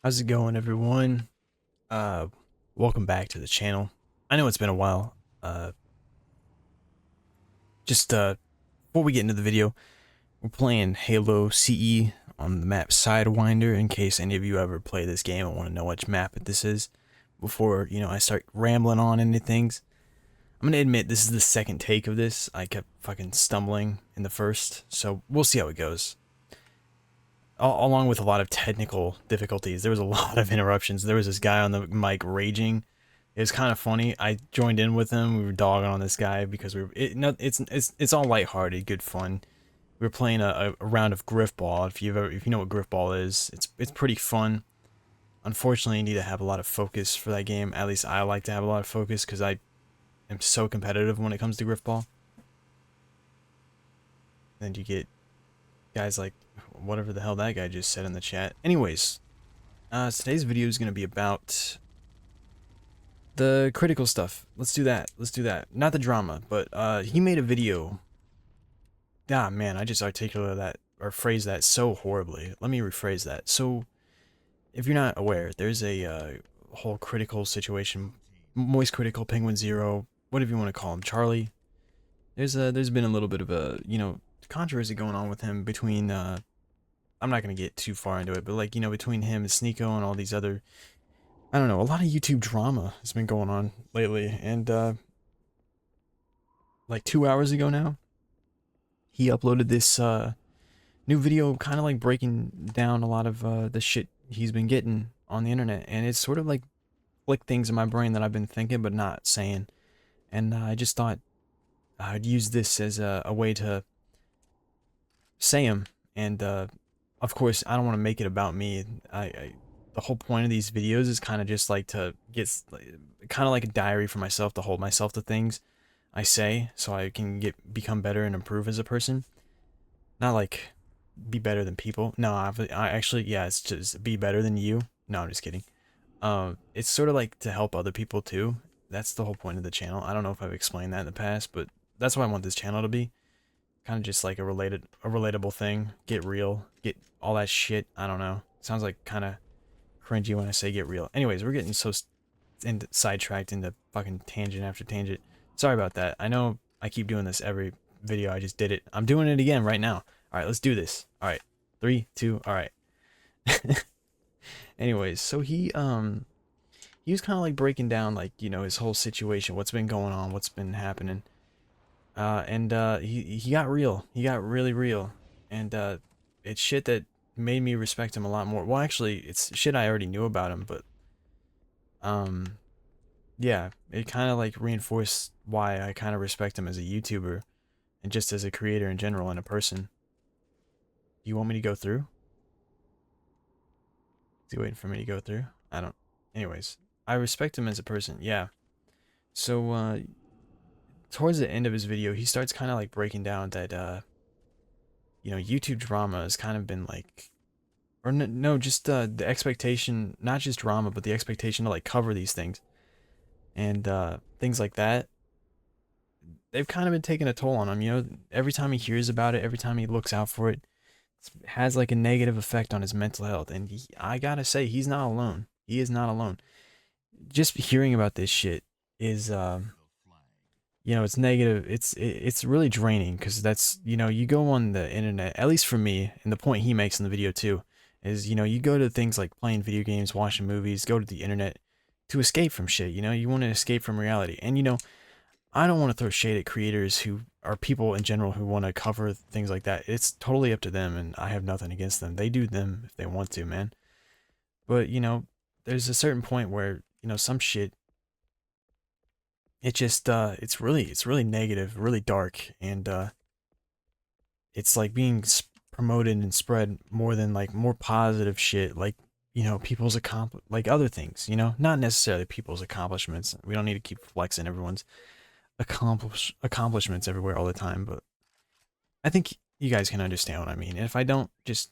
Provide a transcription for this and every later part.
How's it going, everyone? Uh, Welcome back to the channel. I know it's been a while. Just before we get into the video, we're playing Halo CE on the map Sidewinder. In case any of you ever play this game and want to know which map this is, before I start rambling on into things. I'm gonna admit this is the second take of this. I kept fucking stumbling in the first, so we'll see how it goes. Along with a lot of technical difficulties. There was a lot of interruptions. There was this guy on the mic raging. It was kind of funny. I joined in with him. We were dogging on this guy because it's all lighthearted, good fun. We were playing a round of Griffball. If you know what Griffball is, it's pretty fun. Unfortunately, you need to have a lot of focus for that game. At least I like to have a lot of focus because I am so competitive when it comes to Griffball. And you get guys like whatever the hell that guy just said in the chat. Anyways, today's video is going to be about the critical stuff. Let's do that. Let's do that. Not the drama, but he made a video. Ah, man, I just articulated that or phrased that so horribly. Let me rephrase that. So, if you're not aware, there's a whole critical situation. Moist critical, Penguin Zero, whatever you want to call him, Charlie. There's been a little bit of a controversy going on with him between I'm not gonna get too far into it, but like between him and Sneeko and all these other, I don't know, a lot of YouTube drama has been going on lately. And like 2 hours ago now, he uploaded this new video, kind of like breaking down a lot of the shit he's been getting on the internet, and it's sort of like flick things in my brain that I've been thinking but not saying. And I just thought I'd use this as a way to say them. And of course, I don't want to make it about me. The whole point of these videos is kind of just like to get kind of like a diary for myself, to hold myself to things I say so I can become better and improve as a person. Not like be better than people. No, I actually, yeah, it's just be better than you. No, I'm just kidding. It's sort of like to help other people too. That's the whole point of the channel. I don't know if I've explained that in the past, but that's what I want this channel to be. Kind of just like a relatable thing. Get real. Get all that shit. I don't know. Sounds like kind of cringy when I say get real. Anyways, we're getting so sidetracked into fucking tangent after tangent. Sorry about that. I know I keep doing this every video. I just did it. I'm doing it again right now. All right, let's do this. All right, 3, 2. All right. Anyways, so he was kind of like breaking down like his whole situation, what's been going on, what's been happening. And he got real. He got really real. And it's shit that made me respect him a lot more. Well, actually, it's shit I already knew about him, but yeah, it kind of like reinforced why I kind of respect him as a YouTuber and just as a creator in general and a person. Do you want me to go through? Is he waiting for me to go through? I don't. Anyways, I respect him as a person. Yeah. So towards the end of his video, he starts kind of like breaking down that YouTube drama has kind of been like, or no, just the expectation, not just drama, but the expectation to like cover these things and things like that. They've kind of been taking a toll on him. Every time he hears about it, every time he looks out for it, it has like a negative effect on his mental health. And I gotta say, he's not alone. He is not alone. Just hearing about this shit is it's negative. It's really draining because that's you go on the internet, at least for me, and the point he makes in the video too is you go to things like playing video games, watching movies, go to the internet to escape from shit. You want to escape from reality. And I don't want to throw shade at creators who are people in general who want to cover things like that. It's totally up to them, and I have nothing against them. They do them if they want to, man. But there's a certain point where some shit, it just it's really negative, really dark, and it's like being promoted and spread more than like more positive shit, like people's like other things, not necessarily people's accomplishments. We don't need to keep flexing everyone's accomplishments everywhere all the time, but I think you guys can understand what I mean. And if I don't, just,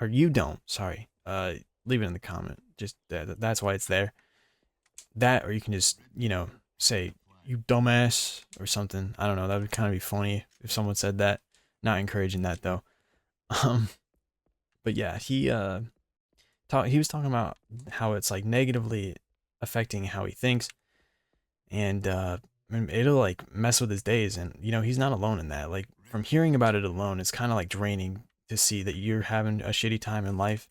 or you don't, sorry, leave it in the comment. Just that's why it's there. That, or you can just say you dumbass or something. I don't know. That would kind of be funny if someone said that. Not encouraging that though. But yeah, he he was talking about how it's like negatively affecting how he thinks, and it'll like mess with his days. And he's not alone in that. Like from hearing about it alone, it's kind of like draining to see that you're having a shitty time in life,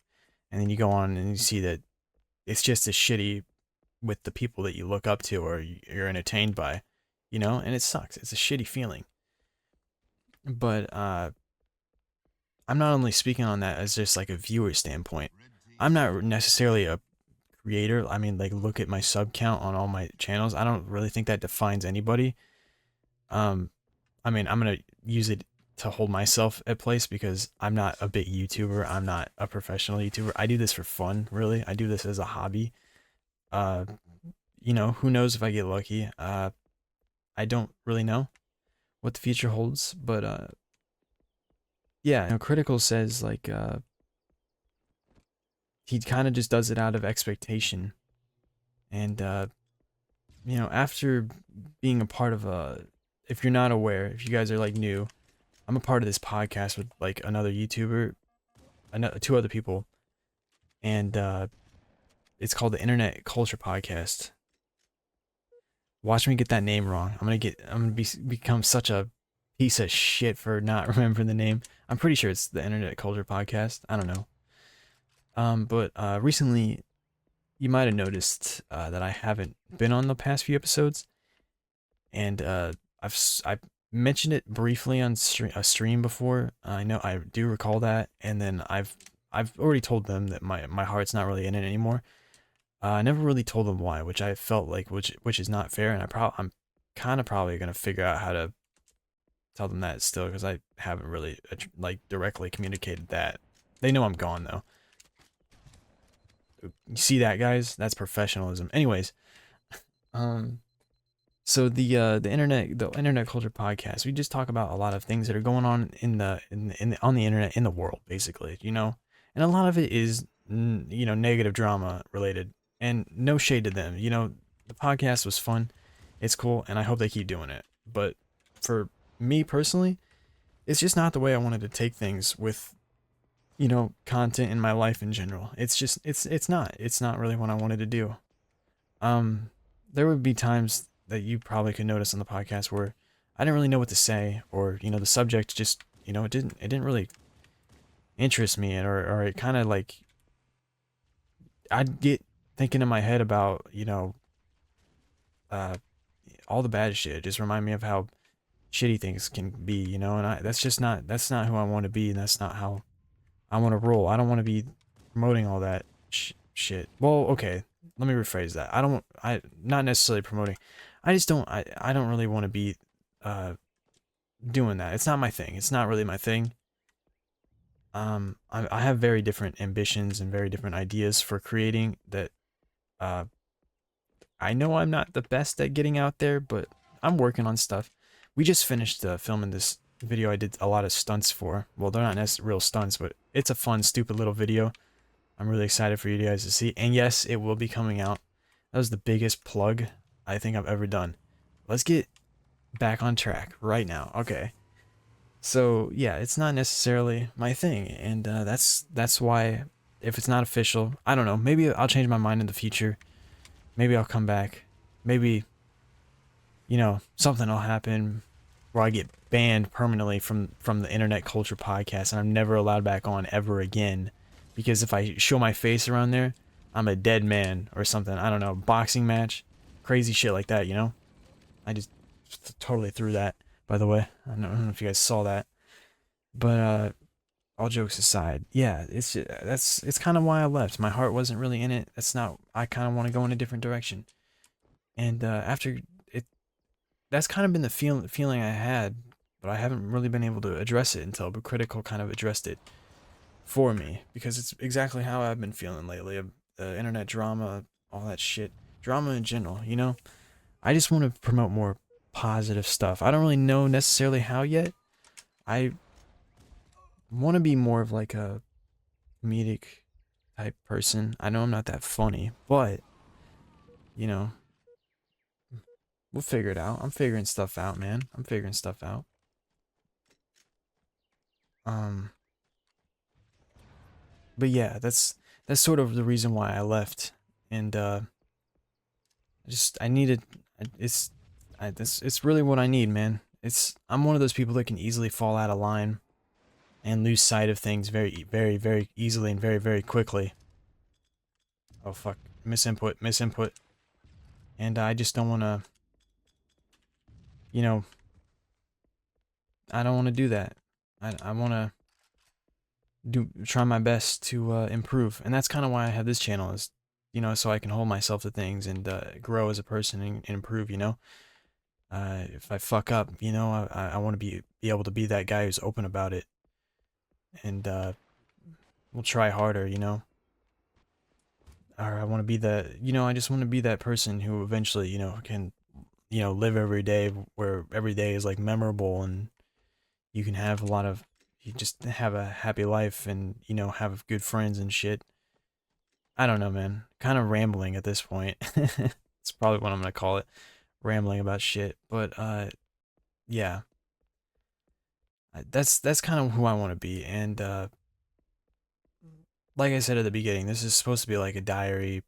and then you go on and you see that it's just as shitty with the people that you look up to or you're entertained by, and it sucks. It's a shitty feeling. But I'm not only speaking on that as just like a viewer standpoint. I'm not necessarily a creator. I mean, like, look at my sub count on all my channels. I don't really think that defines anybody. Um, I mean, I'm gonna use it to hold myself at place because I'm not a big YouTuber. I'm not a professional YouTuber. I do this for fun, really. I do this as a hobby. Uh, who knows if I get lucky? I don't really know what the future holds, but yeah, Critical says like he kind of just does it out of expectation, and after being a part of if you're not aware, if you guys are like new, I'm a part of this podcast with like another YouTuber, two other people, and it's called the Internet Culture Podcast. Watch me get that name wrong. I'm gonna become such a piece of shit for not remembering the name. I'm pretty sure it's the Internet Culture Podcast. I don't know. But recently you might have noticed that I haven't been on the past few episodes, and I mentioned it briefly on a stream before. I know I do recall that, and then I've already told them that my heart's not really in it anymore. I never really told them why, which I felt like which is not fair, and I'm kind of probably gonna figure out how to tell them that still, because I haven't really like directly communicated that. They know I'm gone though. You see that, guys? That's professionalism. Anyways, um, so the internet culture podcast, we just talk about a lot of things that are going on on the internet, in the world, basically, and a lot of it is negative drama related, and no shade to them. The podcast was fun, it's cool, and I hope they keep doing it. But for me personally, it's just not the way I wanted to take things with content in my life in general. It's just it's not really what I wanted to do. um there would be times that you probably could notice on the podcast where I didn't really know what to say, or the subject just it didn't really interest me, or it kind of like I'd get thinking in my head about uh all the bad shit. It just remind me of how shitty things can be, and that's not who I want to be, and that's not how I want to roll. I don't want to be promoting all that shit. Well, okay, let me rephrase that. I not necessarily promoting. I just don't. I don't really want to be uh doing that. It's not my thing. It's not really my thing. I have very different ambitions and very different ideas for creating that. Uh, I know I'm not the best at getting out there, but I'm working on stuff. We just finished filming this video I did a lot of stunts for. Well, they're not necessarily real stunts, but it's a fun, stupid little video. I'm really excited for you guys to see. And yes, it will be coming out. That was the biggest plug I think I've ever done. Let's get back on track right now. Okay. So yeah, it's not necessarily my thing, and that's why, if it's not official, I don't know. Maybe I'll change my mind in the future. Maybe I'll come back. Maybe something will happen where I get banned permanently from the Internet Culture Podcast, and I'm never allowed back on ever again, because if I show my face around there, I'm a dead man or something. I don't know, boxing match, crazy shit like that. I just totally threw that, by the way. I don't know if you guys saw that, but all jokes aside, yeah, it's kind of why I left. My heart wasn't really in it. That's not. I kind of want to go in a different direction, and after it, that's kind of been the feeling I had, but I haven't really been able to address it until But Critical kind of addressed it for me, because it's exactly how I've been feeling lately. Internet drama, all that shit, drama in general. I just want to promote more positive stuff. I don't really know necessarily how yet. I want to be more of like a comedic type person. I know I'm not that funny, but you know, we'll figure it out. I'm figuring stuff out, man. I'm figuring stuff out. Um, but yeah, that's sort of the reason why I left. And I needed it's really what I need, man. I'm one of those people that can easily fall out of line and lose sight of things very easily and very quickly. Oh fuck, misinput. And I just don't want to, you know, I don't want to do that. I want to try my best to improve, and that's kind of why I have this channel, is, so I can hold myself to things and grow as a person and improve. If I fuck up, I want to be able to be that guy who's open about it, and will try harder. Or I want to be I just want to be that person who eventually, can, live every day where every day is like memorable, and you can have you just have a happy life and, have good friends and shit. I don't know, man. Kind of rambling at this point. It's probably what I'm gonna call it. Rambling about shit. But, yeah. That's kind of who I want to be. And, like I said at the beginning, this is supposed to be like a diary.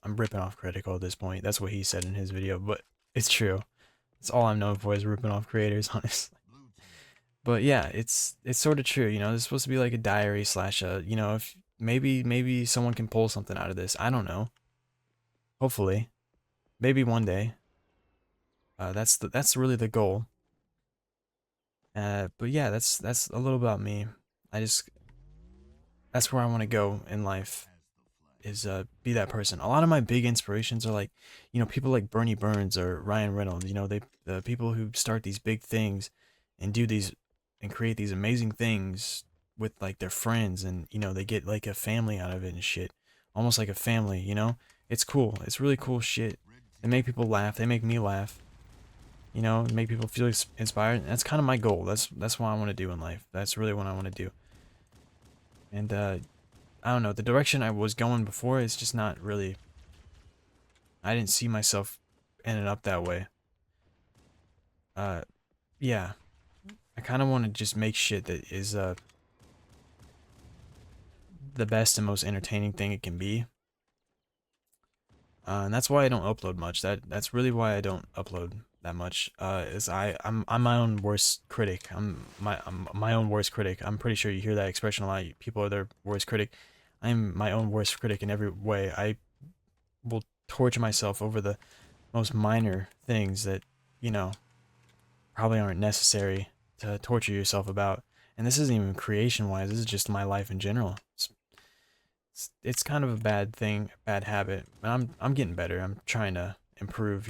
I'm ripping off Critical at this point. That's what he said in his video, but it's true. It's all I'm known for, is ripping off creators, honestly. But yeah, it's sort of true. It's supposed to be like a diary slash if maybe someone can pull something out of this. I don't know. Hopefully, maybe one day. That's really the goal. But yeah, that's a little about me. I just That's where I want to go in life, is be that person. A lot of my big inspirations are like, people like Bernie Burns or Ryan Reynolds. The people who start these big things and do these and create these amazing things with like their friends, and they get like a family out of it and shit. Almost like a family. It's cool. It's really cool shit. They make people laugh. They make me laugh. Make people feel inspired. And that's kind of my goal. That's what I want to do in life. That's really what I want to do. And I don't know, the direction I was going before is just not really, I didn't see myself ending up that way. Yeah, I kind of want to just make shit that is the best and most entertaining thing it can be. And that's why I don't upload much. That's really why I don't upload that much. Is I'm my own worst critic. I'm my own worst critic. I'm pretty sure you hear that expression a lot. People are their worst critic. I'm my own worst critic in every way. I will torture myself over the most minor things that, probably aren't necessary to torture yourself about. And this isn't even creation wise, this is just my life in general. It's kind of a bad thing, bad habit, but I'm getting better. I'm trying to improve.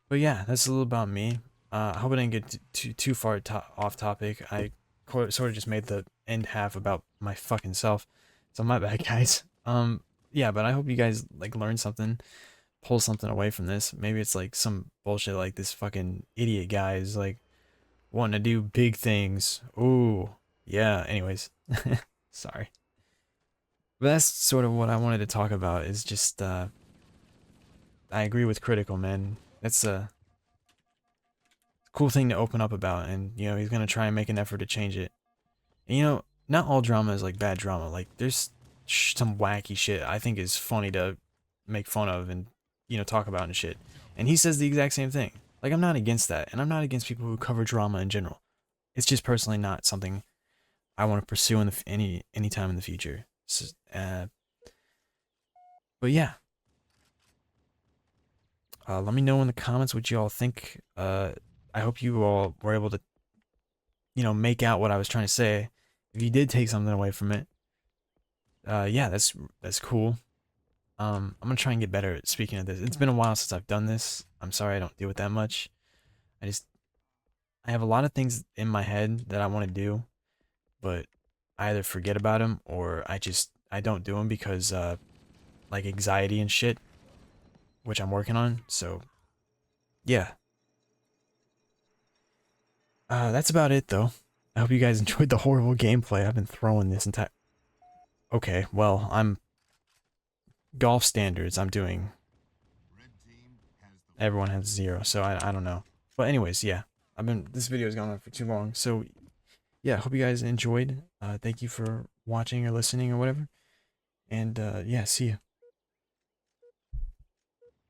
But yeah, that's a little about me. I hope I didn't get too far off topic. I sort of just made the end half about my fucking self. So my bad, guys. Yeah, but I hope you guys like learn something, pull something away from this. Maybe it's like some bullshit like this fucking idiot guy is like wanting to do big things. Ooh, yeah. Anyways, sorry. But that's sort of what I wanted to talk about. Is just I agree with Critical, man. That's a cool thing to open up about, and he's gonna try and make an effort to change it. And, not all drama is like bad drama. Like there's some wacky shit I think is funny to make fun of and talk about and shit. And he says the exact same thing. Like I'm not against that, and I'm not against people who cover drama in general. It's just personally not something I want to pursue in any time in the future. So, but yeah, let me know in the comments what you all think. I hope you all were able to make out what I was trying to say. If you did take something away from it, yeah, that's cool. I'm gonna try and get better at speaking of this. It's been a while since I've done this. I'm sorry I don't do it that much. I have a lot of things in my head that I want to do, but I either forget about them or I don't do them because like anxiety and shit, which I'm working on. So yeah, that's about it though. I hope you guys enjoyed the horrible gameplay I've been throwing this entire. Okay, well, I'm golf standards. I'm doing. Everyone has 0, so I don't know. But anyways, yeah, this video has gone on for too long. So yeah, hope you guys enjoyed. Thank you for watching or listening or whatever. And yeah, see ya.